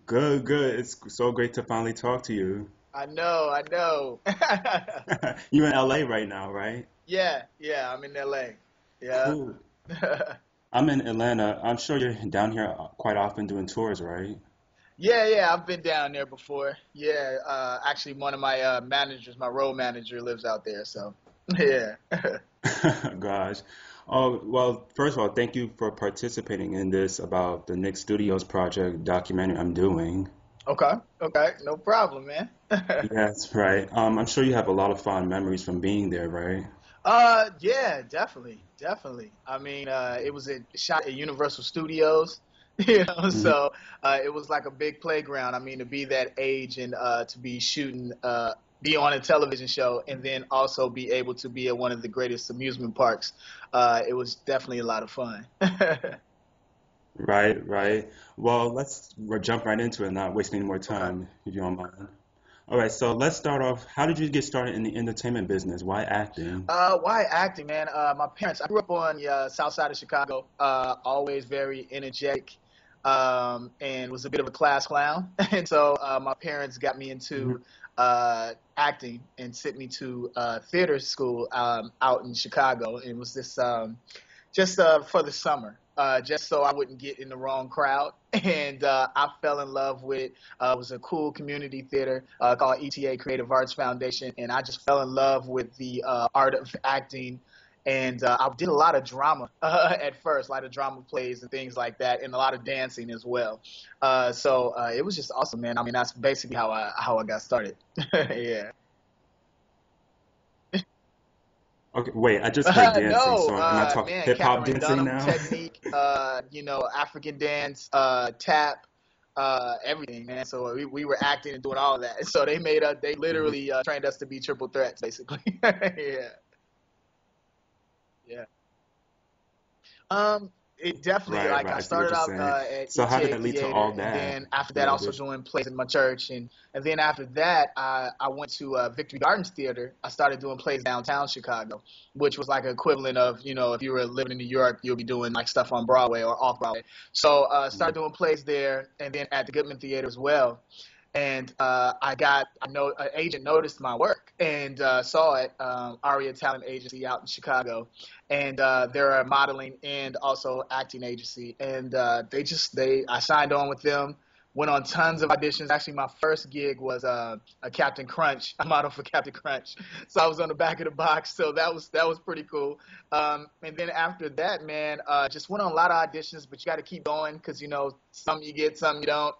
Good, good. It's so great to finally talk to you. I know, I know. You in LA right now, right? Yeah, yeah, I'm in LA. Yeah. Cool. I'm in Atlanta. I'm sure you're down here quite often doing tours, right? Yeah, yeah, I've been down there before. Yeah, actually one of my managers, my road manager lives out there, so yeah. Gosh. Oh, well, first of all, thank you for participating in this about the Nick Studios project documentary I'm doing. Okay, okay, no problem, man. Yes, right. I'm sure you have a lot of fond memories from being there, right? Yeah, definitely, definitely. I mean, it was shot at Universal Studios, Hmm. so it was like a big playground. I mean, to be that age and to be shooting, be on a television show, and then also be able to be at one of the greatest amusement parks. It was definitely a lot of fun. Right, right. Well, we'll jump right into it, not wasting any more Okay. time, if you don't mind. All right, so let's start off. How did you get started in the entertainment business? Why acting? Why acting, man? My parents, I grew up on the south side of Chicago, always very energetic, and was a bit of a class clown. And so my parents got me Mhm. into acting and sent me to theater school out in Chicago. And it was this just for the summer, just so I wouldn't get in the wrong crowd. And I fell in love with it was a cool community theater called ETA Creative Arts Foundation, and I just fell in love with the art of acting. And I did a lot of drama at first, a lot of drama plays and things like that, and a lot of dancing as well. So it was just awesome, man. I mean, that's basically how I got started. Yeah. Okay, wait, I just heard dancing. No, So am I talking man, hip hop Cameron dancing Dunham now? technique, African dance, tap, everything, man. So we were acting and doing all of that. So they Mhm. literally trained us to be triple threats, basically. Yeah, yeah. It definitely Right, like right. I I see what started you're out saying. at So how did ETA that lead to Theater, all and that? then after that, Yeah, also doing plays in my church, and then after that, I went to Victory Gardens Theater. I started doing plays downtown Chicago, which was like an equivalent of if you were living in New York, you'll be doing like stuff on Broadway or off Broadway. So started Mhm. doing plays there, and then at the Goodman Theater as well. And I know an agent noticed my work and saw it, Aria Talent Agency out in Chicago, and they're a modeling and also acting agency, and I signed on with them. Went on tons of auditions. Actually, my first gig was a Captain Crunch. I modeled for Captain Crunch, so I was on the back of the box. So that was pretty cool. And then after that, man, just went on a lot of auditions, but you got to keep going because some you get, some you don't,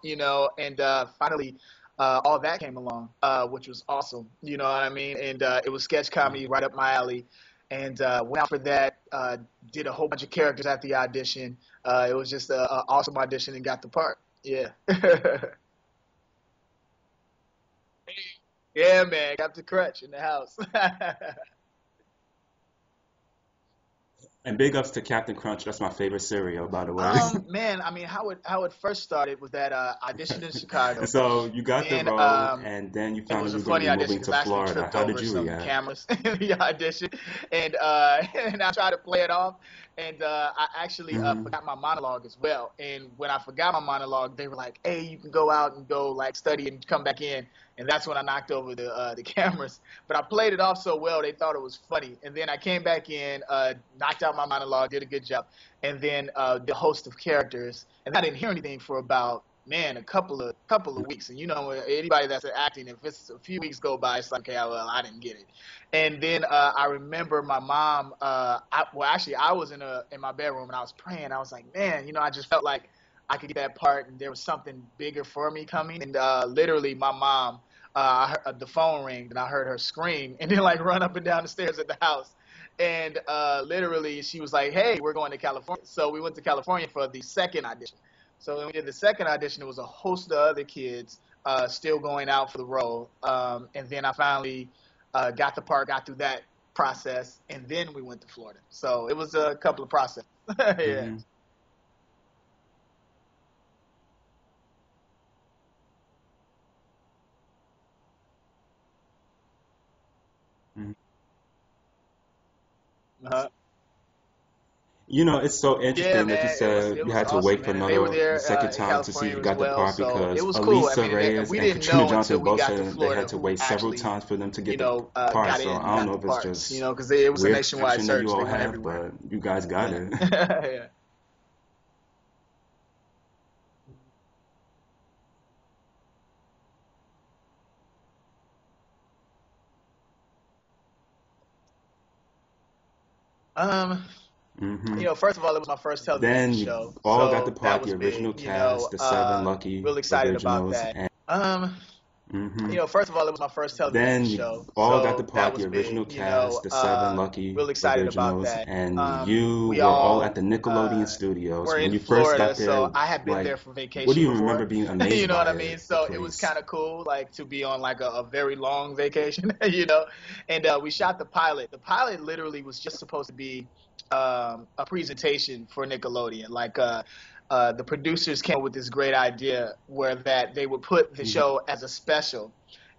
And finally, all that came along, which was awesome. You know what I mean? And it was sketch comedy right up my alley. And went out for that. Did a whole bunch of characters at the audition. It was just an awesome audition and got the part. Yeah. Yeah, man. Got the crutch in the house. And big ups to Captain Crunch. That's my favorite cereal, by the way. Man, I mean, how it first started was that I auditioned in Chicago. And so you got the Then role, and then you it found out was you a were going to funny be moving audition to because I actually Florida. tripped How did over you some react? cameras in the audition, and and I tried to play it off, and I actually Hmm. forgot my monologue as well. And when I forgot my monologue, they were like, "Hey, you can go out and go like study and come back in." And that's when I knocked over the cameras. But I played it off so well, they thought it was funny. And then I came back in, knocked out my monologue, did a good job, and then the host of characters. And I didn't hear anything for about, man, a couple of weeks. And anybody that's acting, if it's a few weeks go by, it's like, okay, well, I didn't get it. And then I remember my mom. Actually, I was in my bedroom and I was praying. I was like, man, I just felt like I could get that part, and there was something bigger for me coming. And literally, my mom, the phone rang, and I heard her scream, and then like run up and down the stairs at the house. And literally, she was like, "Hey, we're going to California." So we went to California for the second audition. So when we did the second audition, it was a host of other kids still going out for the role. And then I finally got the part, got through that process, and then we went to Florida. So it was a couple of processes. Yeah. Hmm. Hmm. Uh-huh. It's so Yeah, interesting that you man, it was said it you was had to awesome, wait for man, and they were another the there second in time to see if California you as got the well, part so it because was cool. I Elisa mean, Reyes we and didn't Katrina know Johnson until we both got to said they had Florida to who wait several actually, times for them to get the part. got So in I and don't got know the if it's parts, just because it was a weird nationwide connection that you search. They all went have, everywhere. but you guys got Yeah, it. yeah. Um, hmm first of all, it was my first television Then you show, all got the so that part, the was big. original cast, the seven lucky Real excited about originals, that. and Um, hmm first of all, it was my first television then you show, all got the so that part, the was big. original cast, the seven lucky Real excited about originals, that. and you We were all at all the Nickelodeon Studios. were When in you first Florida, got so there, I had been like, there for what do vacation you remember before. being You amazed know what by I mean? the So it was place? kind of cool, like to be on like a very long vacation, And we shot the pilot. The pilot literally was just supposed to be a presentation for Nickelodeon. The producers came up with this great idea where that they would put the hmm show as a special,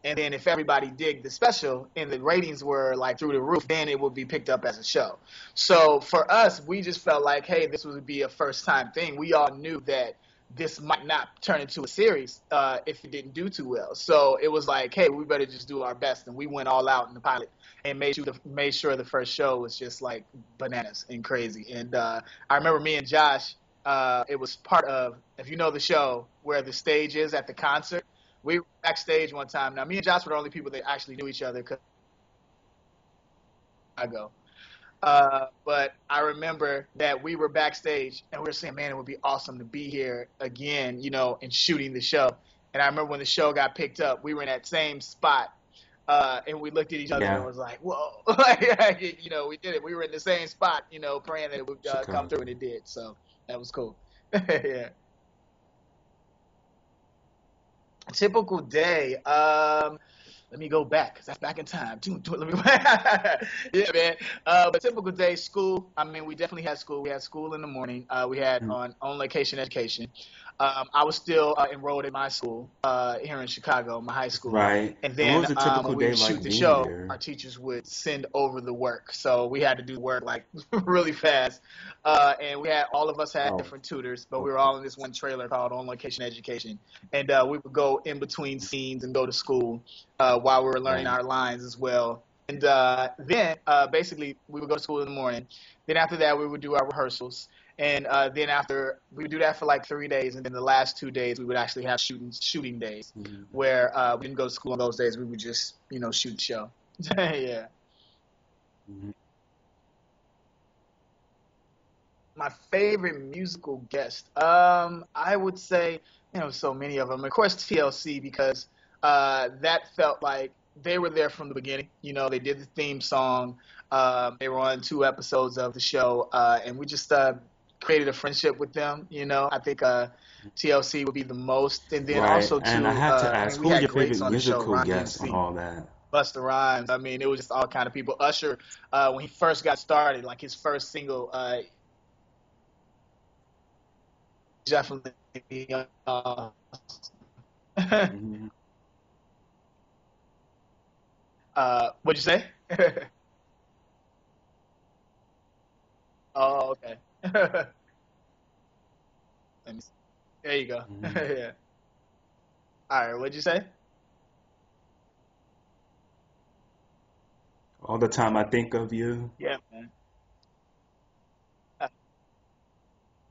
and then if everybody digged the special and the ratings were like through the roof, then it would be picked up as a show. So for us, we just felt like, hey, this would be a first time thing. We all knew that this might not turn into a series if it didn't do too well. So it was like, hey, we better just do our best, and we went all out in the pilot and made sure the first show was just like bananas and crazy. And I remember me and Josh. It was part of, if you know the show, where the stage is at the concert. We were backstage one time. Now, me and Josh were the only people that actually knew each other because I go. But I remember that we were backstage and we were saying, man, it would be awesome to be here again, and shooting the show. And I remember when the show got picked up, we were in that same spot. And we looked at each other and Yeah, was like, whoa, we did it. We were in the same spot, praying that it would come through, Chicago. and it did. So that was cool. Yeah. A typical day. Let me go back because that's back in time. Let me, yeah, man. But typical day, school. I mean, we definitely had school. We had school in the morning. We had Mm, on location education. I was still enrolled in my school here in Chicago, my high school. right. And And what then was a typical when we day would shoot like the being show, there? our teachers would send over the work. So we had to do work like really fast. And all of us had Oh, different tutors, but we were okay. all in this one trailer called on location education. And we would go in between scenes and go to school while we were learning Right. our lines as well. And then basically we would go to school in the morning. Then after that we would do our rehearsals. And then after we would do that for like 3 days, and then the last 2 days we would actually have shooting days, Mhm. where we didn't go to school on those days. We would just shoot the show. Yeah. Mhm. My favorite musical guest. I would say, so many of them. Of course, TLC, because that felt like they were there from the beginning. They did the theme song. They were on 2 episodes of the show, and we just created a friendship with them. I think TLC would be the most, and then Right. also And I too. have to I ask, mean, we who was had your favorite greats on the show. musical Ron guest on DMC. all that? Busta Rhymes. I mean, it was just all kind of people. Usher, when he first got started, like his first single, definitely. hmm What'd you say? Oh, okay. Let me see. There you go. hmm Yeah. All right. What'd you say? All the time I think of you. Yeah, man.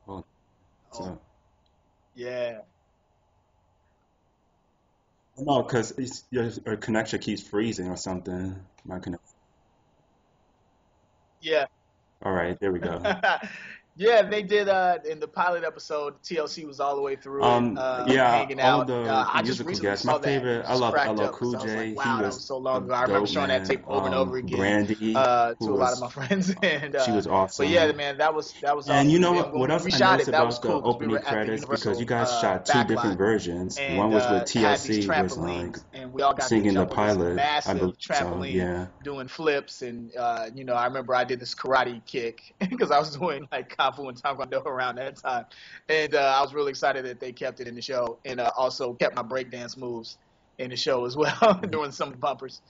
Oh, Oh, so, yeah. no, because your connection keeps freezing or something. My connection. Yeah. All right, there we go. Yeah, they did in the pilot episode, TLC was all the way through it, Yeah, hanging all out. the I just musical recently guests. My saw that and favorite, I just love cracked LL up because Cool I was like, J. He wow, that was was so a long ago. I remember dope showing that tape man. over and over again Brandy, to who a lot of was my friends. And she was but yeah, awesome. man, that was And you awesome. know And then what? when What we else I reshot noticed it, that was about the cool because we opening were at the credits, because you Universal guys shot two backlot, different versions. One and was with had these TLC was like trampolines, and we all got to singing the jump on this pilot, I believe. massive So trampoline yeah. doing flips. And I remember I did this karate kick because I was doing like kung fu and taekwondo around that time. And I was really excited that they kept it in the show, and also kept my breakdance moves in the show as well, Mhm. doing some bumpers.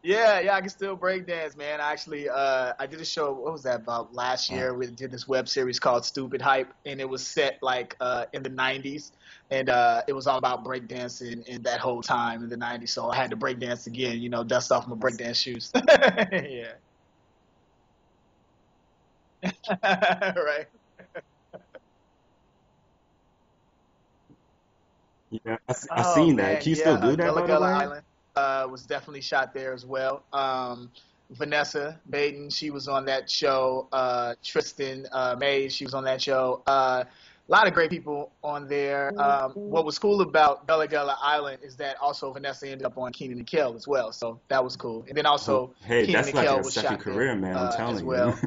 Yeah, yeah, I can still break dance, man. Actually, I did a show. What was that about last Wow. year? We did this web series called Stupid Hype, and it was set like in the '90s, and it was all about breakdancing in that whole time in the '90s. So I had to break dance again, dust off my breakdance shoes. Yeah, right. Yeah, I Oh seen that. man, Can you yeah. still do that, Gullah by the Gullah way? Island was definitely shot there as well. Vanessa Baden, she was on that show. Tristan Mays, she was on that show. A lot of great people on there. What was cool about Gullah Gullah Island is that also Vanessa ended up on Kenan and Kel as well, so that was cool. And then Oh, also hey, Kenan that's and like Kel a was second shot there career, man. I'm as telling you. well.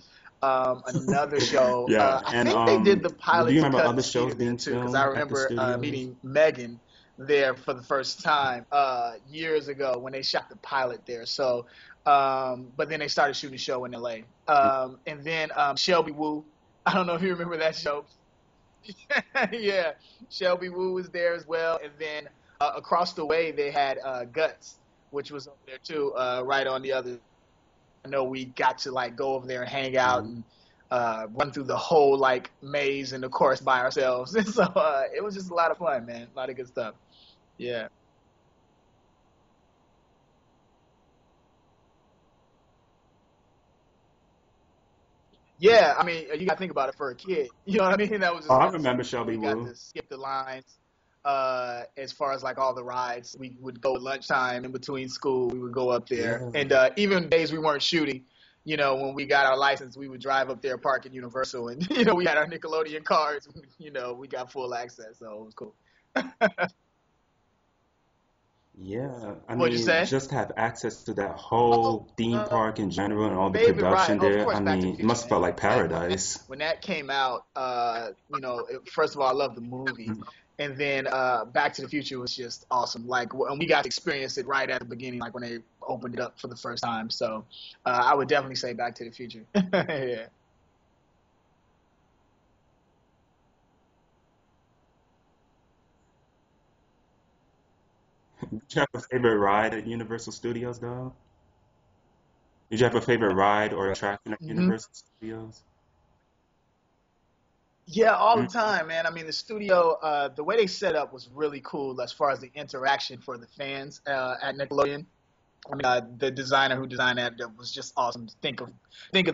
Another show. Yeah, I and think they did the do you pilot's remember cut in other shows theater being too, because I filmed at the remember studios? meeting Megan there for the first time years ago when they shot the pilot there. So, but then they started shooting the show in LA. And then Shelby Woo. I don't know if you remember that show. Yeah, Shelby Woo was there as well. And then across the way they had Guts, which was over there too, right on the other. I know we got to like go over there and hang out Mhm. and run through the whole like maze and the course by ourselves. And so it was just a lot of fun, man. A lot of good stuff. Yeah. Yeah, I mean, you got to think about it for a kid. You know what I mean? That was Oh, just I awesome. remember Shelby We got Woo. to skip the lines as far as like all the rides. We would go at lunchtime in between school. We would go up there. Yeah. And even days we weren't shooting, when we got our license, we would drive up there, park at Universal. And, we had our Nickelodeon cards. We got full access. So it was cool. Yeah, I What'd you mean, say? just have access to that Oh, whole theme park in general and all the favorite ride. production Oh, of there. I course, Back to the mean, it Future, must have felt man. like Like paradise. when that came out, first of all, I love the movie, and then Back to the Future was just awesome. Like, and we got to experience it right at the beginning, like when they opened it up for the first time. So, I would definitely say Back to the Future. Yeah. Did you have a favorite ride at Universal Studios, though? Did you have a favorite ride or attraction at Hmm. Universal Studios? Yeah, all Mm. the time, man. I mean, the studio, the way they set up was really cool as far as the interaction for the fans at Nickelodeon. I mean, the designer who designed that was just awesome. Think of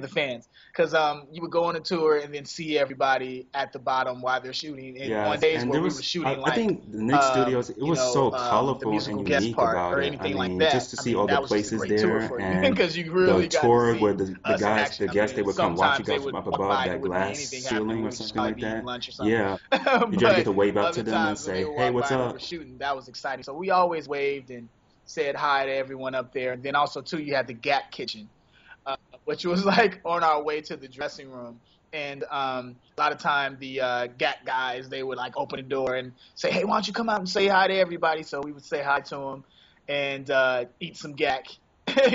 the fans, because you would go on a tour and then see everybody at the bottom while they're shooting. And on Yes, days and where there we were was, shooting I like, think the Nick Studios, it was so the colorful and musical guest unique part about or it. I anything like mean, that, just to I see mean, all the that was just a places great tour there for you and because you the really got to tour where see the us in guys, the action. I guests, they mean, would come watch you sometimes they guys from would up walk above by and there that wouldn't be glass anything happening. ceiling We or would just something probably like be eating that. lunch or something. Yeah. Did y'all get to But wave up to other them and times when they say, would "Hey, walk what's by and we were up?" shooting, that was exciting. So we always waved and said hi to everyone up there. And then also too, you had the Gap Kitchen, which was like on our way to the dressing room. And a lot of time the Gap guys they would like open the door and say, "Hey, why don't you come out and say hi to everybody?" So we would say hi to them and eat some Gap,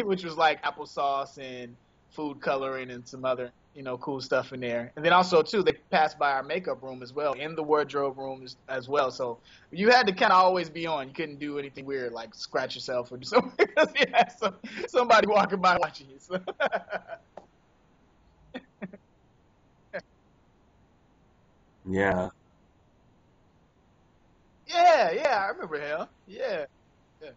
which was like applesauce and food coloring and some other cool stuff in there. And then also too, they passed by our makeup room as well, in the wardrobe room as well. So you had to kind of always be on. You couldn't do anything weird like scratch yourself or do something because you had somebody walking by watching you. So. Yeah. Yeah, yeah, I remember him. Yeah, yeah.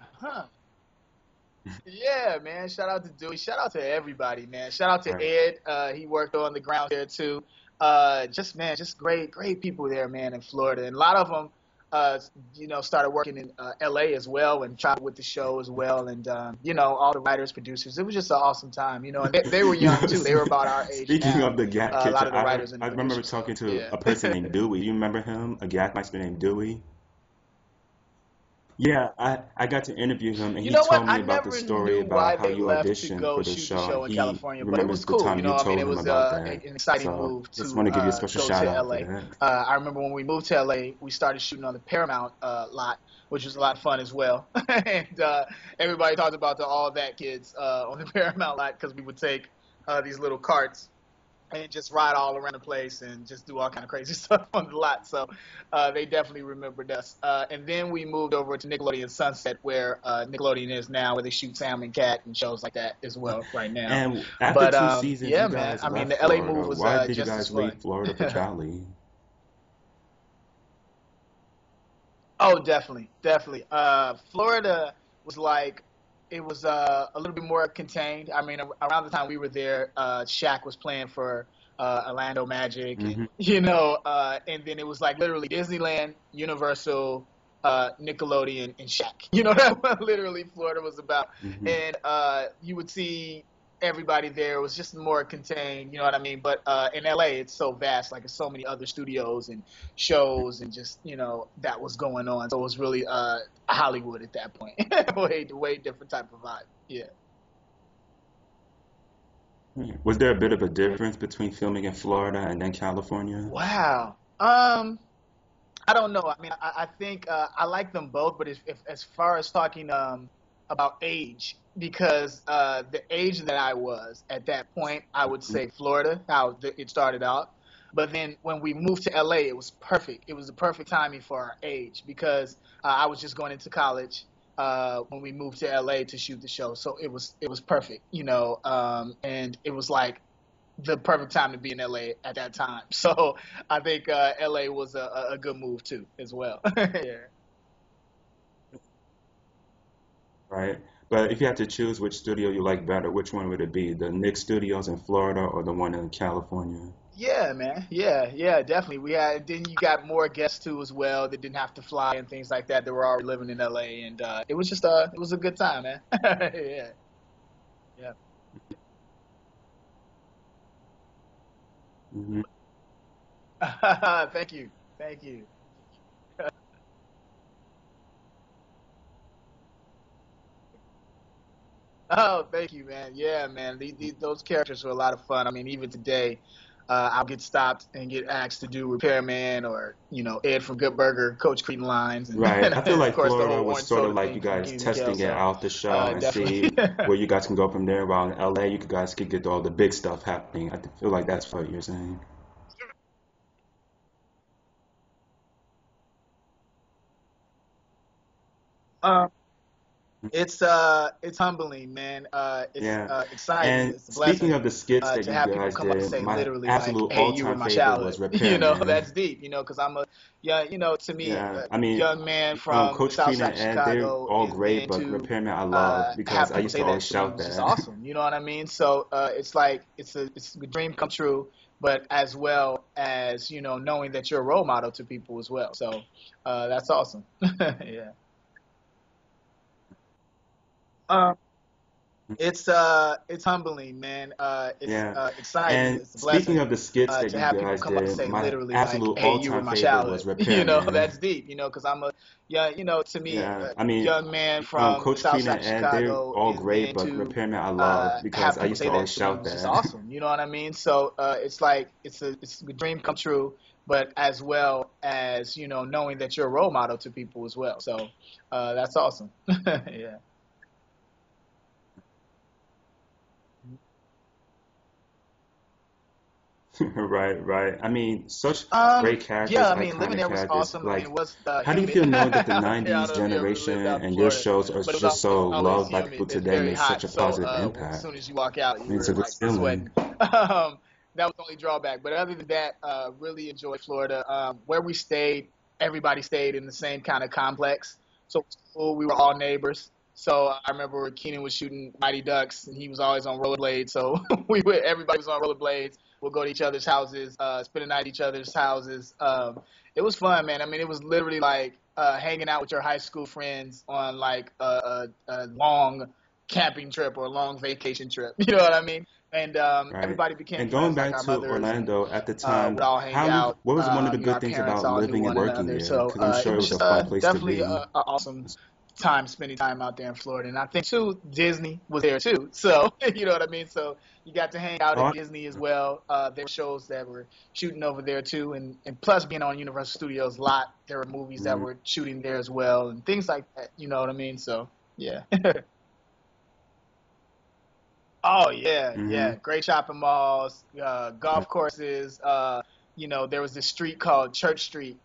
Huh. Yeah, man. Shout out to Dewey. Shout out to everybody, man. Shout out to Right. Ed. He worked on the ground there too. Just man, just great, great people there, man, in Florida. And a lot of them, started working in LA as well and traveled with the show as well. And all the writers, producers. It was just an awesome time, and they were You young know, too. They were about our age speaking now. of the Gap A lot Kitchen, of the writers and I remember producers. So talking to yeah. a person named Dewey. You remember him? A Gap master named Dewey? Yeah, I got to interview him, and You he know what? told me I about the never story knew about why how they you left to auditioned go for the shoot the show, and show in he California, but it was remembers the cool. time you I mean, told it him was about an that. exciting So move just to want to give you a special go shout to out for LA. that. I remember when we moved to LA, we started shooting on the Paramount lot, which was a lot of fun as well. And everybody talked about the All That kids on the Paramount lot because we would take these little carts and just ride all around the place and just do all kind of crazy stuff on the lot. So they definitely remembered us. And then we moved over to Nickelodeon Sunset, where Nickelodeon is now, where they shoot Sam and Cat and shows like that as well right now. And after But two seasons, yeah, you man. guys I mean, left the LA move Florida. was Why did you just as guys leave fun. Florida for Cali? Oh, definitely, definitely. Florida was like, it was a little bit more contained. I mean, around the time we were there, Shaq was playing for Orlando Magic, and Hmm. and then it was like literally Disneyland, Universal, Nickelodeon, and Shaq. You know, that literally Florida was about. Hmm. And you would see everybody there. It was just more contained. You know what I mean? But in LA, it's so vast. Like, there's so many other studios and shows and just that was going on. So it was really Hollywood at that point. Way different type of vibe. Yeah. Was there a bit of a difference between filming in Florida and then California? Wow. I don't know. I mean, I think I like them both, but if as far as talking about age, because the age that I was at that point, I would say Florida, it started out. But then when we moved to LA, it was perfect. It was the perfect timing for our age because I was just going into college when we moved to LA to shoot the show. So it was perfect, and it was like the perfect time to be in LA at that time. So I think LA was a good move too, as well. Yeah. Right. But if you had to choose which studio you like better, which one would it be? The Nick Studios in Florida or the one in California? Yeah, man. Yeah, definitely. Then you got more guests too as well that didn't have to fly and things like that. That were already living in LA, and it was a good time, man. Yeah, yeah. Hmm. Thank you, thank you. Oh, thank you, man. Yeah, man. Those characters were a lot of fun. I mean, even today, I'll get stopped and get asked to do Repairman or, Ed from Good Burger, Coach Cretin lines, and, Right. I feel and of like course the Florida whole was orange sort of soda like you thing from guys Kenan Kel. testing it So, out the show and definitely. see where you guys can go from there. While in LA, you guys could get all the big stuff happening. Feel like that's what you're saying. Um, it's humbling, man. It's Yeah. exciting. And It's a speaking blessing of the skits that to you have people guys come up and did, say my literally like, absolute "Hey, you were all-time my favorite was childhood." That's Repairman. deep. Because I'm a yeah. To me, Yeah, a I mean, young man from the Coach South Creed Side and of Ed, they're Chicago, all and great, then but to Repairman I love because have I people used to say that always to me shout was just that. awesome. You know what I mean? So it's like it's a dream come true, but as well as knowing that you're a role model to people as well. So that's awesome. Yeah. Um, it's humbling, man. It's Yeah. exciting. And It's a speaking blessing of the skits that to you have people guys come up and did, say my literally like, absolute "Hey, you were all-time my favorite was childhood." Repairman. That's deep. Because I'm a yeah. To me, Yeah, a I mean, young man from the Coach South Creed Side and of Ed, they're Chicago, all and great, then but to Repairman I love because have I people used to say that always to me shout was just that. awesome. You know what I mean? So it's like it's a dream come true, but as well as knowing that you're a role model to people as well. So that's awesome. Yeah. Right, right. I mean, such great Yeah, characters, I mean, living iconic there was characters. awesome. I mean, Like, it was how do you humid feel knowing that the out there. I don't 90s know if you ever generation lived out in and your Florida, shows are but just so always loved by humid people and today very made such hot. a So positive as impact? soon as you walk out, I you mean, it's were a good like feeling. sweating. That was the only drawback. But other than that, really enjoyed Florida. Where we stayed, everybody stayed in the same kind of complex. So it was cool. We were all neighbors. So I remember Kenan was shooting Mighty Ducks, and he was always on rollerblades. So everybody was on rollerblades. We'll go to each other's houses, spend the night at each other's houses. It was fun, man. I mean, it was literally like hanging out with your high school friends on like a long camping trip or a long vacation trip. You know what I mean? And Right. everybody became And going friends like back our to mothers, and Orlando at the would time, all hang out. what was one of the good Our things parents about all knew living and one working another. there? So Because I'm it sure it was was a just fun place to definitely be. awesome time spending time out there in Florida. And I think too, Disney was there too. So you know what I mean. So you got to hang out Oh, at Disney as well. There were shows that were shooting over there too, and plus being on Universal Studios lot, there were movies that mm, were shooting there as well, and things like that. You know what I mean? So yeah. Oh yeah, Hmm. yeah. Great shopping malls, golf courses. There was this street called Church Street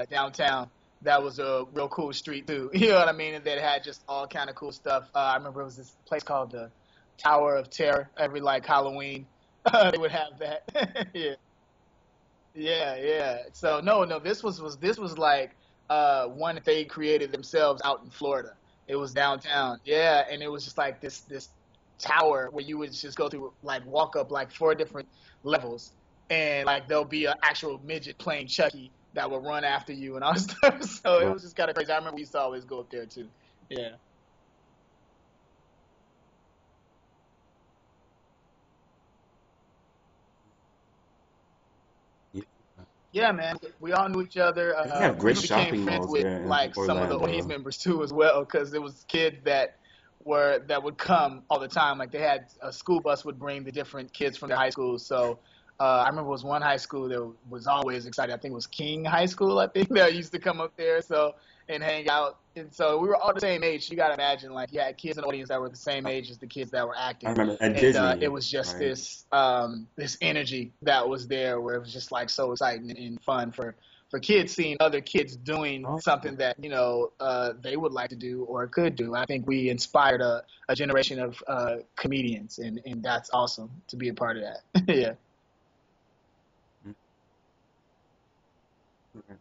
downtown. That was a real cool street too. You know what I mean? And that had just all kind of cool stuff. I remember it was this place called the Tower of Terror. Every like Halloween, they would have that. Yeah, yeah, yeah. So no, no. This was like one that they created themselves out in Florida. It was downtown. Yeah, and it was just like this tower where you would just go through like walk up like four different levels, and like there'll be an actual midget playing Chucky that will run after you and all this stuff. So it Right. was just kind of crazy. I remember we used to always go up there too. Yeah. Yeah. Yeah, man. We all knew each other. And they have We great even became shopping friends malls with there in like some of the audience Orlando. members too, as well, because there was kids that would come all the time. Like they had a school bus would bring the different kids from their high schools. So I remember it was one high school that was always excited. I think it was King High School. I think that used to come up there. So and hang out. And so we were all the same age. You got to imagine, like, you had kids in the audience that were the same age as the kids that were I acting. remember at And it Disney, was just right? this energy that was there where it was just like so exciting and fun for kids seeing other kids doing Oh, something that they would like to do or could do. I think we inspired a generation of comedians, and that's awesome to be a part of that. Yeah. okay.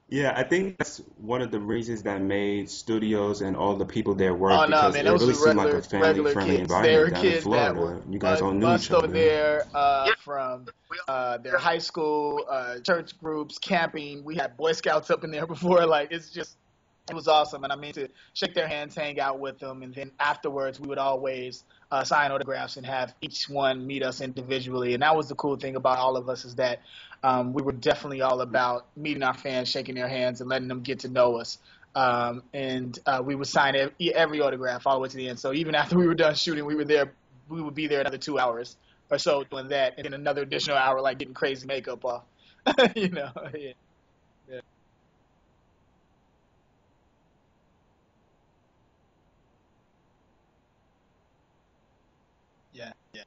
Yeah, I think that's one of the reasons that made studios and all the people there work Oh no, because man, it those really were seemed like a regular family-friendly kids. They environment were down in kids that would Florida. You guys all knew each bust over other. there from their high school, church groups, camping. We had Boy Scouts up in there before. Like it was awesome. And I mean to shake their hands, hang out with them, and then afterwards we would always sign autographs and have each one meet us individually. And that was the cool thing about all of us is that we were definitely all about meeting our fans, shaking their hands, and letting them get to know us. And we would sign every autograph all the way to the end. So even after we were done shooting, we were there. We would be there another 2 hours or so doing that, and then another additional hour like getting crazy makeup off. you know, yeah, yeah, yeah, yeah.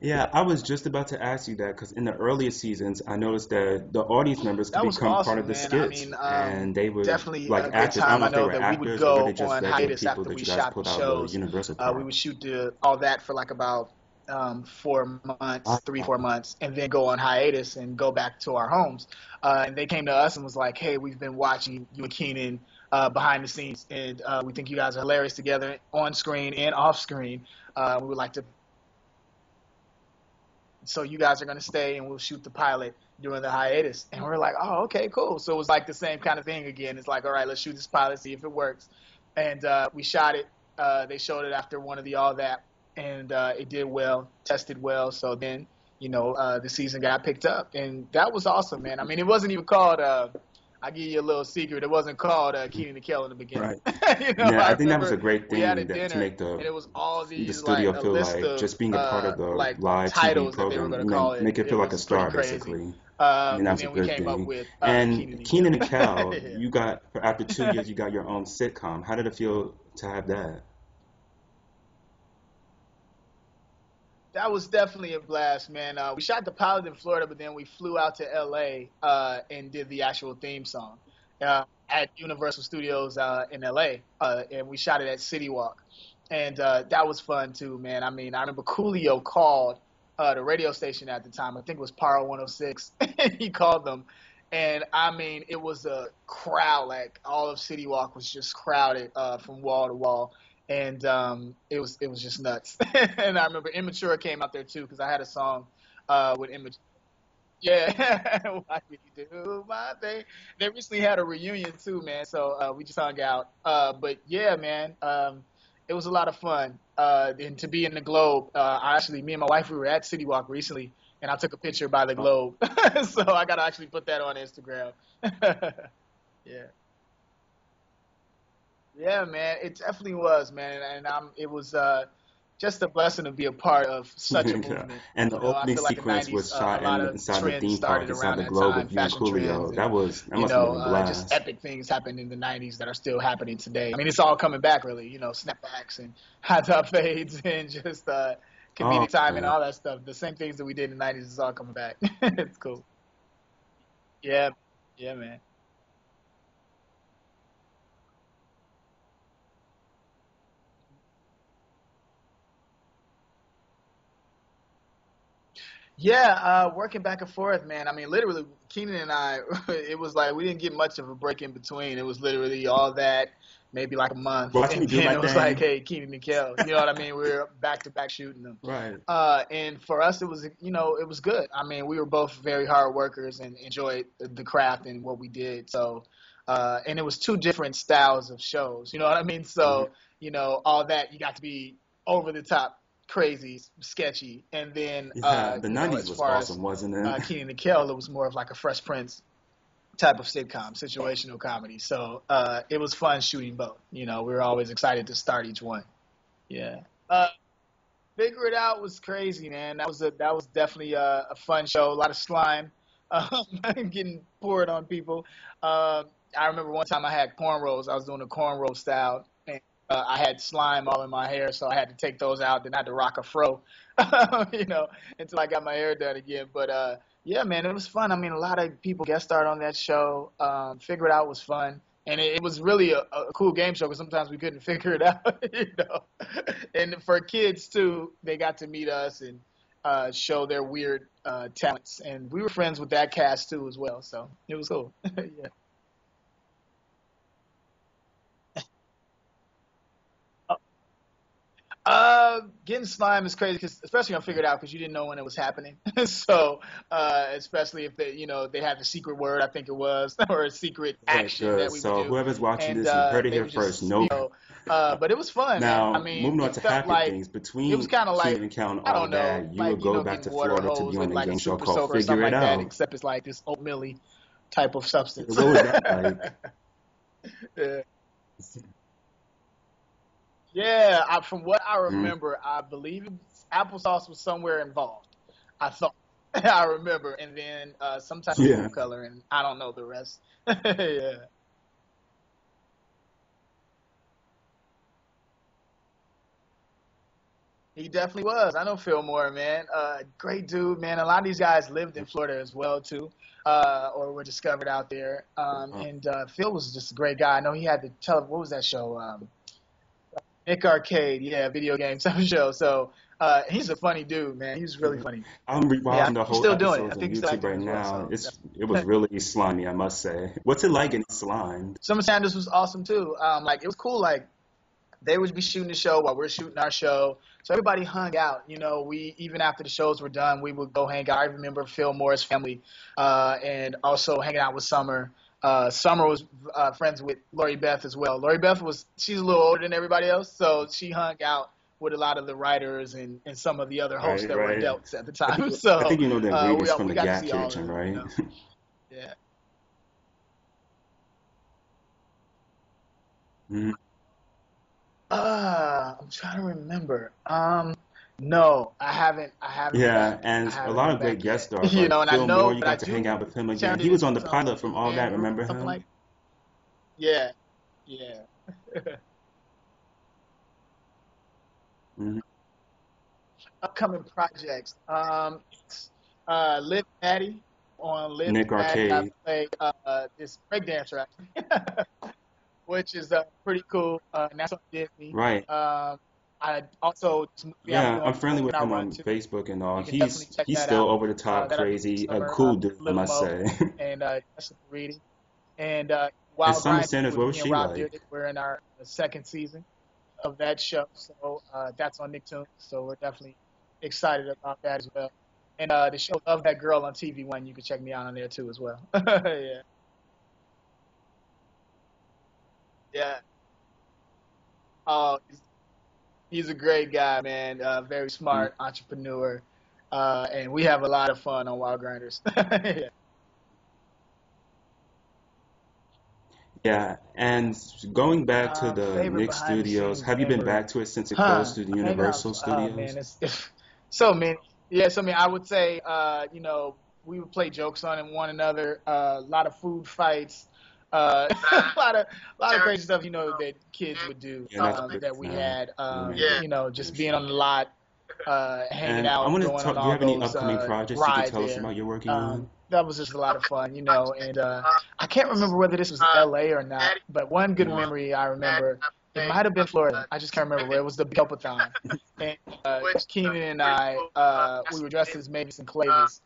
Yeah, I was just about to ask you that because in the earlier seasons, I noticed that the audience members could That was become part of awesome, the man. I skits, mean, and they would definitely like a great actors. I don't time. know I if they know were that we would actors or were they go just on regular hiatus people after that we you guys shot the pulled out of the shows. Universal We Park. would shoot all that for like about 4 months, 3, 4 months, and then go on hiatus and go back to our homes. And they came to us and was like, "Hey, we've been watching you and Kenan behind the scenes, and we think you guys are hilarious together on screen and off screen. We would like to so you guys are going to stay and we'll shoot the pilot during the hiatus." And we're like, oh, okay, cool. So it was like the same kind of thing again. It's like, all right, let's shoot this pilot, see if it works. And we shot it. They showed it after one of the all that, and it did well, tested well. So then, the season got picked up, and that was awesome, man. I mean, it wasn't even called. I give you a little secret. It wasn't called Kenan Kel in the beginning. Right. Yeah, I I think that was remember a great we had a thing that to dinner, make and it was all the these like studio a feel list like of just being a part of the live TV titles that they were program, going to call it. make it It feel like a was pretty star, crazy. basically. I mean, that And was a then we good came up thing. with And Kenan and Keenan and Kel. Kel, you got after 2 years, you got your own sitcom. How did it feel to have that? That was definitely a blast, man. We shot the pilot in Florida, but then we flew out to LA and did the actual theme song at Universal Studios in LA, and we shot it at City Walk, and that was fun too, man. I mean, I remember Coolio called the radio station at the time. I think it was Power 106. He called them, and I mean, it was a crowd. Like all of City Walk was just crowded from wall to wall, and it was just nuts. And I remember Immature came out there too because I had a song with Immature. Yeah, why did you do my thing? They recently had a reunion too, man. So we just hung out. But yeah, man, it was a lot of fun. And to be in the Globe, me and my wife, we were at City Walk recently, and I took a picture by the Oh, Globe. So I gotta actually put that on Instagram. Yeah. Yeah, man, it definitely was, man, and it was. just a blessing to be a part of such a Yeah. movement. And the You know, I opening feel like the sequence 90s, was a shot lot of inside the trends theme park started inside around the that globe time, with you and fashion trends, Coolio. and That must have been a just blast. epic things happened in the 90s that are still happening today. I mean, it's all coming back, really. You know, snapbacks and high top fades and just Oh, comedic timing and okay. all that stuff. The same things that we did in the 90s is all coming back. It's cool. Yeah, yeah, man. Yeah, working back and forth, man. I mean, literally, Keenan and I, it was like we didn't get much of a break in between. It was literally all that, maybe like a month, Watching me and do then my it was like, thing. hey, Keenan and Kel, you know what I mean? We were back to back shooting them, Right. and for us, it was, it was good. I mean, we were both very hard workers and enjoyed the craft and what we did. So, and it was two different styles of shows. You know what I mean? Mhm. So, all that you got to be over the top crazy, sketchy. And then, Yeah, the 90s as was far as awesome, wasn't it? Kenan and Kel, it was more of like a Fresh Prince type of sitcom, situational comedy. So it was fun shooting both. We were always excited to start each one. Yeah. Figure It Out was crazy, man. That was definitely a fun show. A lot of slime, um, getting poured on people. I remember one time I had cornrows. I was doing a cornrow style, and I had slime all in my hair, so I had to take those out. Then I had to rock a fro, you know, until I got my hair done again. But yeah, man, it was fun. I mean, a lot of people guest starred on that show. Figure It Out was fun. And it was really a cool game show because sometimes we couldn't figure it out, And for kids too, they got to meet us and show their weird talents, and we were friends with that cast too as well. So it was cool. Yeah. Getting slime is crazy, cause especially on Figured Out, because you didn't know when it was happening. So, especially if they had the secret word, I think it was, or a secret Okay, action that good. we would So do, whoever's watching and this, you heard it they here would first. just, No. but it was fun, man. I Now, mean, moving on it to felt happy like things, it was between kind of like Kenan and Kel and I all don't know, that, you would like go back getting to water Florida to hose be on with a like a game show super called soaker or Figure something It like that, Out. except it's like this oatmeal type of substance. What was that like? Yeah. Yeah, from what I Mhm. remember, I believe applesauce was somewhere involved. I thought I remember, and then some type of Yeah. food color, and I don't know the rest. Yeah, he definitely was. I know Phil Moore, man. Great dude, man. A lot of these guys lived in Florida as well too, or were discovered out there. And Phil was just a great guy. I know he had the what was that show? Nick Arcade, yeah, video game type of show. So he's a funny dude, man. He's really funny. I'm Yeah, rewatching the he's whole still doing it. I episodes on think he's still YouTube active right as well. now. So It was really slimy, I must say. What's it like getting slimed? Summer Sanders was awesome too. Like it was cool. Like they would be shooting the show while we're shooting our show. So everybody hung out. We even after the shows were done, we would go hang out. I remember Phil Moore's family, and also hanging out with Summer. Summer was friends with Lori Beth as well. Lori Beth she's a little older than everybody else, so she hung out with a lot of the writers and some of the other hosts Right, that were right. adults at the I think time. I think So you know the ingredients from we the got to Gap see all of Kitchen, them. right? Yeah. Mhm. I'm trying to remember. No, I haven't. I haven't been Yeah, back. I and a haven't lot been of great back guest yet. stars like And I Phil Moore. know, You but I got to hang do out with him again. turned He it was into on the some pilot from All fan That. group, Remember something him? like. Yeah, yeah. Mhm. Upcoming projects. Live Patty. On Live Nick Patty, I Arcade. play this breakdancer actually, which is pretty cool. And that's on Disney. Right. I also this movie I'm Yeah, doing, I'm friendly with I him run on too. Facebook and all. You can definitely check He's that still out. over the top, That I do this crazy, a summer. cool dude, I Little must Mo say. and Jessica Reedy. And And Wild Summer Grind Sanders, with what was me and she Rob like? Dyrdek. We're in our second season of that show. So that's on Nicktoons. So we're definitely excited about that as well. And the show Love That Girl on TV1. You can check me out on there too as well. Yeah. Yeah. Oh, he's a great guy, man. Very Mm. smart entrepreneur. And we have a lot of fun on Wild Grinders. Yeah. Yeah, and going back to the Favorite Nick behind the Studios, scenes have you been memory. back to it since it Huh. closed to the Maybe I've, Universal oh man, Studios? it's so many. Yeah, so I mean, I would say, we would play jokes on one another, a lot of food fights, a lot of crazy stuff, that kids would do, Yeah, that's good that to we know. had, Yeah, for just being sure. on the lot, hanging And I out, want to going on talk, do you all have any those, upcoming projects you could rides tell us there. about you're working on? That was just a lot of fun, and I can't remember whether this was LA or not, but one good Mhm. memory I remember, it might have been Florida. I just can't remember where. It was the Helpathon. And Kenan and I, we were dressed as Mavis and Clavis,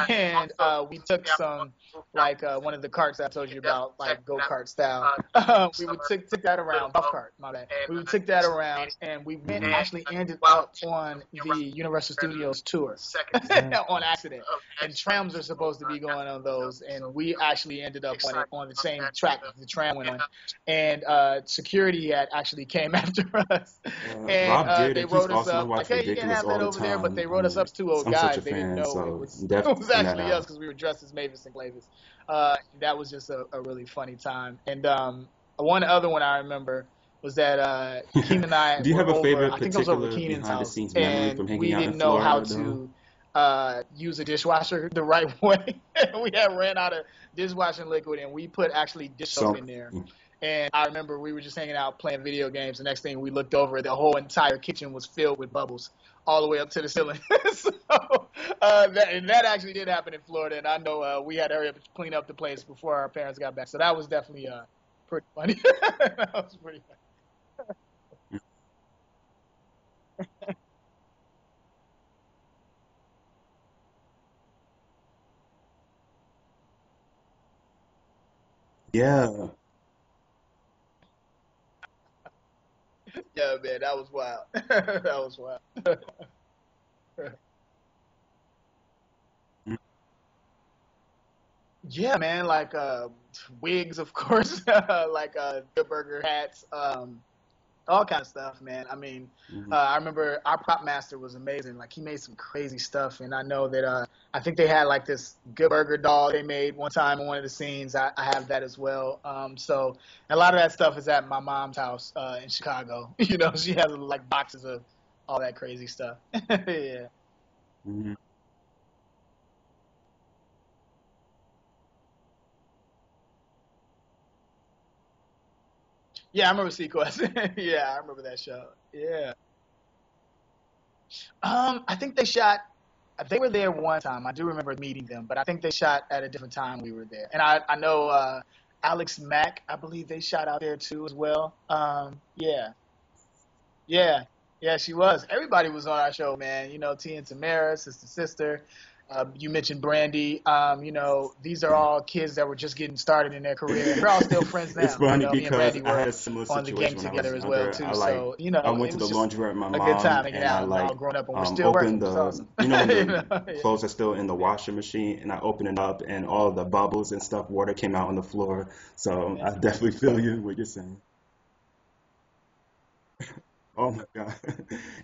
and we took some like one of the carts that I told you about, like go kart style. We would take that around, golf cart, my bad. We would take that around, and we went Hmm. actually ended up on the Universal Studios tour on accident. And trams are supposed to be going on those, and we actually ended up on it on the same track that the tram went on. And security had actually came after us, and Rob they Dyrdek, he's wrote us awesome. I up like, watch "Hey, you can't Ridiculous have all that the over there," but time. they wrote us up as two old I'm such a guys. They didn't fan, know it so was it definitely was checking that actually us out. because we were dressed as Mavis and Clavis. That was just a really funny time. And one other one I remember was that Keenan and I Do you were have a over. favorite I think I was over at particular Keenan's behind the house, scenes memory and from hanging we out in didn't know how Florida, though? to use a dishwasher the right way. We had ran out of dishwashing liquid, and we put actually dish soap So, in there. And I remember we were just hanging out playing video games. The next thing we looked over, the whole entire kitchen was filled with bubbles all the way up to the ceiling. So that actually did happen in Florida, and I know we had to hurry up and clean up the place before our parents got back. So that was definitely pretty funny. That was pretty funny. yeah. Yeah, man, that was wild. That was wild. Yeah, man, like wigs, of course, like Good Burger hats, all kind of stuff, man. I mean, Mhm. I remember our prop master was amazing. Like he made some crazy stuff, and I know that I think they had like this Good Burger doll they made one time in one of the scenes. I have that as well. So a lot of that stuff is at my mom's house in Chicago. She has like boxes of all that crazy stuff. Yeah. Mhm. Yeah, I remember Sequest. Yeah, I remember that show. Yeah. I think they shot. They were there one time. I do remember meeting them, but I think they shot at a different time we were there. And I know Alex Mack. I believe they shot out there too as well. Yeah, yeah, yeah. She was. Everybody was on our show, man. T and Tamara, Sister Sister. You mentioned Brandy. These are all kids that were just getting started in their career, and we're all still friends It's now. funny Me and because Brandy I had worked a similar on the game situation when I was together as well younger. too. So I went it to was the just laundry with my a good mom time hanging and I out, and we're all grown up, and we're still working, opened which is the, awesome. when you the know? Yeah. clothes are still in the washer machine and I opened it up and all the bubbles and stuff, water came out on the floor. So I definitely feel you what you're saying. Oh my God.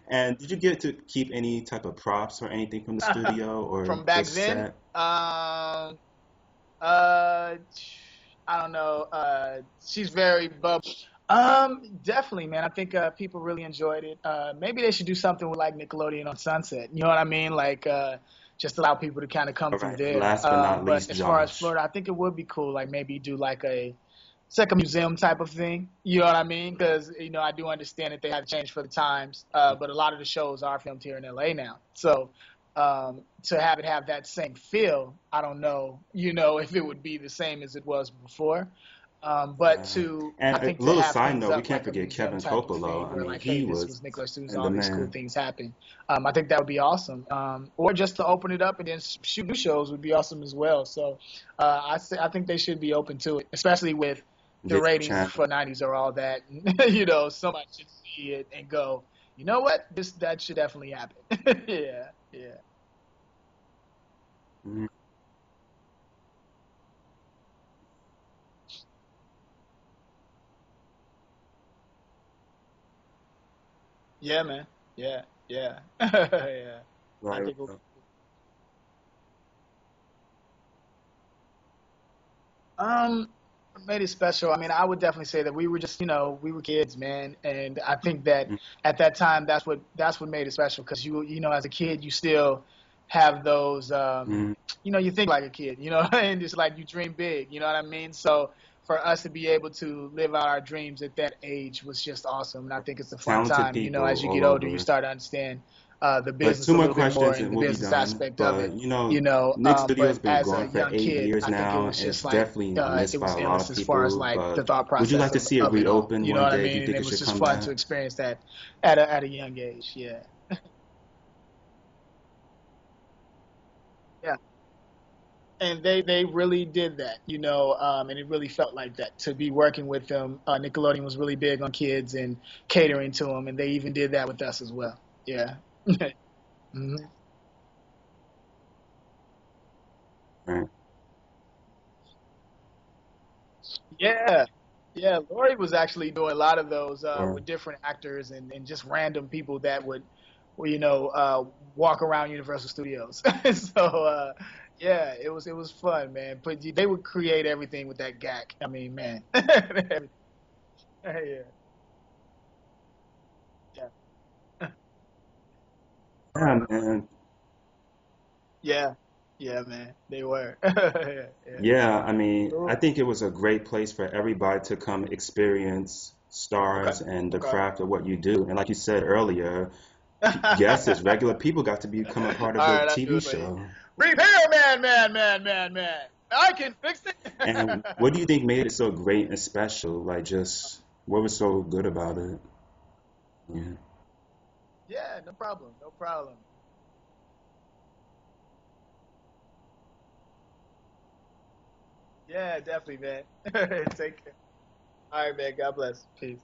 And did you get to keep any type of props or anything from the studio or From back just then, set? uh, I don't know. She's very bubbly. Definitely, man. I think people really enjoyed it. Maybe they should do something with like Nickelodeon on Sunset. You know what I mean? Like, just allow people to kind of come All through right. there. Last but not But least, as far as Josh. Florida, I think it would be cool. Like maybe do like it's like a museum type of thing. You know what I mean? Because I do understand that they have changed for the times. But a lot of the shows are filmed here in LA now. So to have it have that same feel, I don't know, if it would be the same as it was before. But Yeah. I And a think to little have side things note, we up can't like a forget museum Kevin type of thing Coppola. I where mean, like, hey, he this was was Nickelodeon Studios and the all these cool man. things happen. I think that would be awesome. Or just to open it up and then shoot new shows would be awesome as well. So I think they should be open to it, especially with the Disney ratings Channel. for '90s are all that. Somebody should see it and go, you know what, that should definitely happen. Yeah, yeah. Mhm. Yeah, man. Yeah, yeah, yeah. I Right. think it'll be cool. made it special. I mean, I would definitely say that we were just, we were kids, man, and I think that at that time that's what made it special because as a kid you still have those, Mm-hmm. you think like a kid, and just like you dream big, you know what I mean? So for us to be able to live out our dreams at that age was just awesome, and I think it's a fun Talented time. people As you all get older, you over. start to understand the But business two a more little bit more questions and and the we'll be business done. aspect of it. But Nick Studio's been As a going for young eight kid, years I think it now, was and just it's like definitely missed it by was a lot endless of as far as people. like the But thought would you process like to of, see it of it all. reopen You know one what I day? Do you mean? And think it it was should just come fun back? to experience that at a young age. Yeah. Yeah. And they really did that, and it really felt like that to be working with them. Nickelodeon was really big on kids and catering to them, and they even did that with us as well. Yeah. hmm Right. Yeah. Yeah. Lori was actually doing a lot of those Or with different actors and just random people that would, well, walk around Universal Studios. So yeah, it was fun, man. But they would create everything with that gag. I mean, man. Yeah. Yeah. yeah, man. Yeah, yeah, man, they were. Yeah, yeah. Yeah, I mean, I Cool. think it was a great place for everybody to come experience Okay. stars and the Okay. craft of what you do. And like you said earlier, guests, regular people got to become a part of All the right, I'll do TV it for you. show. Repair man, man, man, man, man. I can fix And it. what do you think made it so great and special? Like, just what was so good about it? Yeah. Yeah, no problem, no problem. Yeah, definitely, man. Take care. All right, man. God bless. Peace.